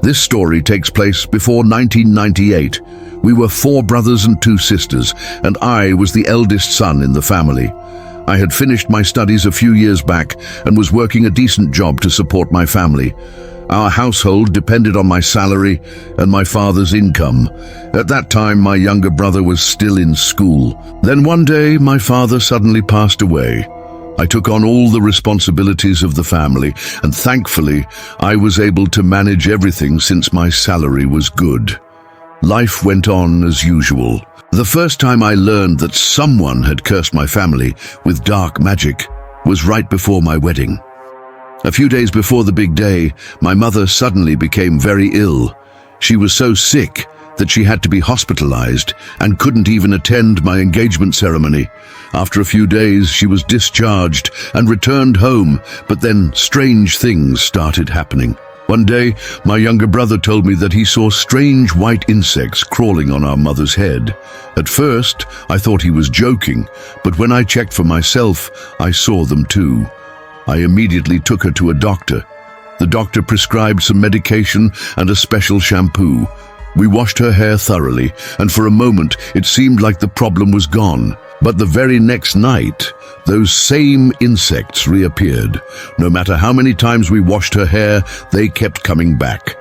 This story takes place before 1998. We were 4 brothers and 2 sisters, and I was the eldest son in the family. I had finished my studies a few years back and was working a decent job to support my family. Our household depended on my salary and my father's income. At that time, my younger brother was still in school. Then one day, my father suddenly passed away. I took on all the responsibilities of the family, and thankfully, I was able to manage everything since my salary was good. Life went on as usual. The first time I learned that someone had cursed my family with dark magic was right before my wedding. A few days before the big day, my mother suddenly became very ill. She was so sick that she had to be hospitalized and couldn't even attend my engagement ceremony. After a few days, she was discharged and returned home, but then strange things started happening. One day, my younger brother told me that he saw strange white insects crawling on our mother's head. At first, I thought he was joking, but when I checked for myself, I saw them too. I immediately took her to a doctor. The doctor prescribed some medication and a special shampoo. We washed her hair thoroughly, and for a moment it seemed like the problem was gone. But the very next night, those same insects reappeared. No matter how many times we washed her hair, they kept coming back.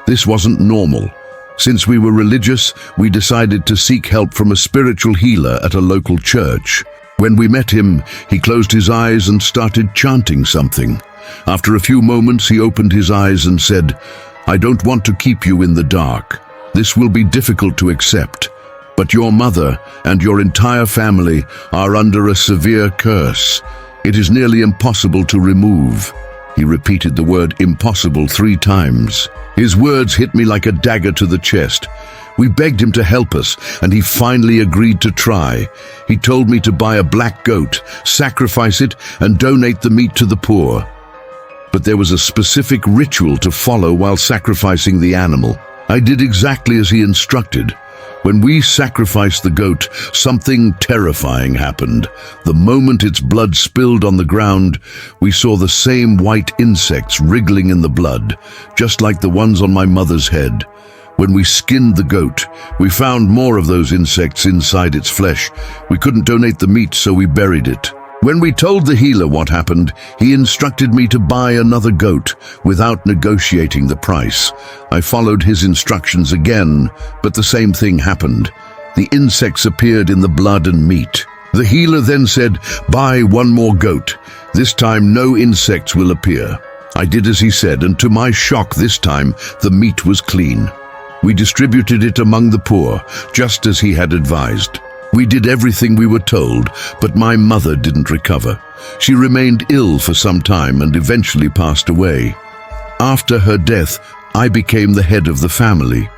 This wasn't normal. Since we were religious, we decided to seek help from a spiritual healer at a local church. When we met him, he closed his eyes and started chanting something. After a few moments, he opened his eyes and said, "I don't want to keep you in the dark. This will be difficult to accept, but your mother and your entire family are under a severe curse. It is nearly impossible to remove." He repeated the word impossible 3 times. His words hit me like a dagger to the chest. We begged him to help us, and he finally agreed to try. He told me to buy a black goat, sacrifice it, and donate the meat to the poor. But there was a specific ritual to follow while sacrificing the animal. I did exactly as he instructed. When we sacrificed the goat, something terrifying happened. The moment its blood spilled on the ground, we saw the same white insects wriggling in the blood, just like the ones on my mother's head. When we skinned the goat, we found more of those insects inside its flesh. We couldn't donate the meat, so we buried it. When we told the healer what happened, he instructed me to buy another goat without negotiating the price. I followed his instructions again, but the same thing happened. The insects appeared in the blood and meat. The healer then said, "Buy 1 more goat. This time no insects will appear." I did as he said, and to my shock this time, the meat was clean. We distributed it among the poor, just as he had advised. We did everything we were told, but my mother didn't recover. She remained ill for some time and eventually passed away. After her death, I became the head of the family.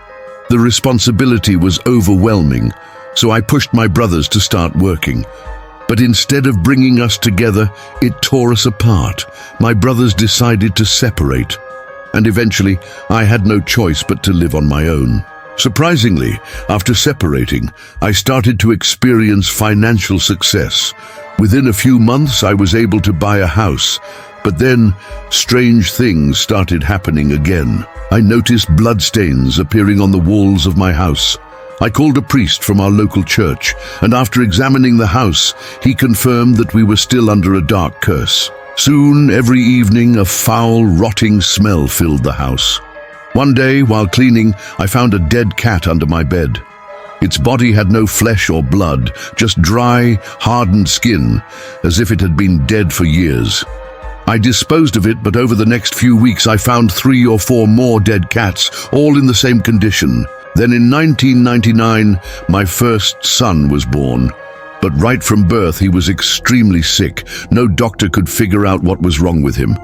The responsibility was overwhelming, so I pushed my brothers to start working. But instead of bringing us together, it tore us apart. My brothers decided to separate, and eventually I had no choice but to live on my own. Surprisingly, after separating, I started to experience financial success. Within a few months, I was able to buy a house, but then strange things started happening again. I noticed bloodstains appearing on the walls of my house. I called a priest from our local church, and after examining the house, he confirmed that we were still under a dark curse. Soon, every evening, a foul, rotting smell filled the house. One day, while cleaning, I found a dead cat under my bed. Its body had no flesh or blood, just dry, hardened skin, as if it had been dead for years. I disposed of it, but over the next few weeks I found 3 or 4 more dead cats, all in the same condition. Then in 1999, my first son was born. But right from birth, he was extremely sick. No doctor could figure out what was wrong with him.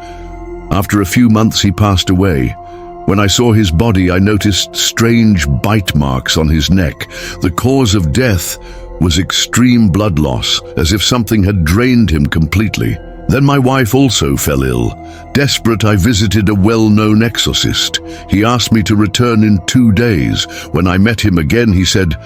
After a few months, he passed away. When I saw his body, I noticed strange bite marks on his neck. The cause of death was extreme blood loss, as if something had drained him completely. Then my wife also fell ill. Desperate, I visited a well-known exorcist. He asked me to return in 2 days. When I met him again, he said,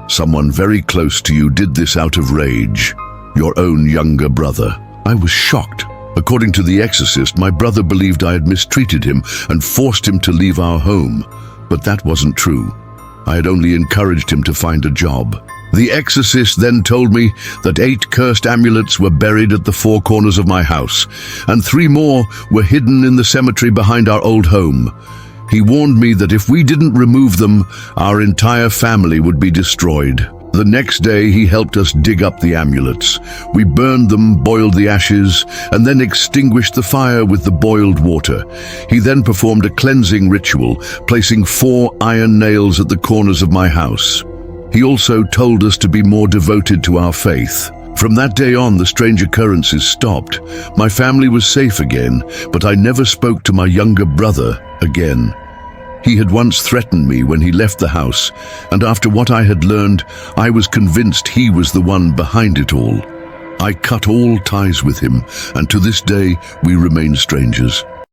"Someone very close to you did this out of rage. Your own younger brother." I was shocked, According to the exorcist, my brother believed I had mistreated him and forced him to leave our home. But that wasn't true. I had only encouraged him to find a job. The exorcist then told me that 8 cursed amulets were buried at the 4 corners of my house, and 3 more were hidden in the cemetery behind our old home. He warned me that if we didn't remove them, our entire family would be destroyed. The next day, he helped us dig up the amulets. We burned them, boiled the ashes, and then extinguished the fire with the boiled water. He then performed a cleansing ritual, placing 4 iron nails at the corners of my house. He also told us to be more devoted to our faith. From that day on, the strange occurrences stopped. My family was safe again, but I never spoke to my younger brother again. He had once threatened me when he left the house, and after what I had learned, I was convinced he was the one behind it all. I cut all ties with him, and to this day we remain strangers.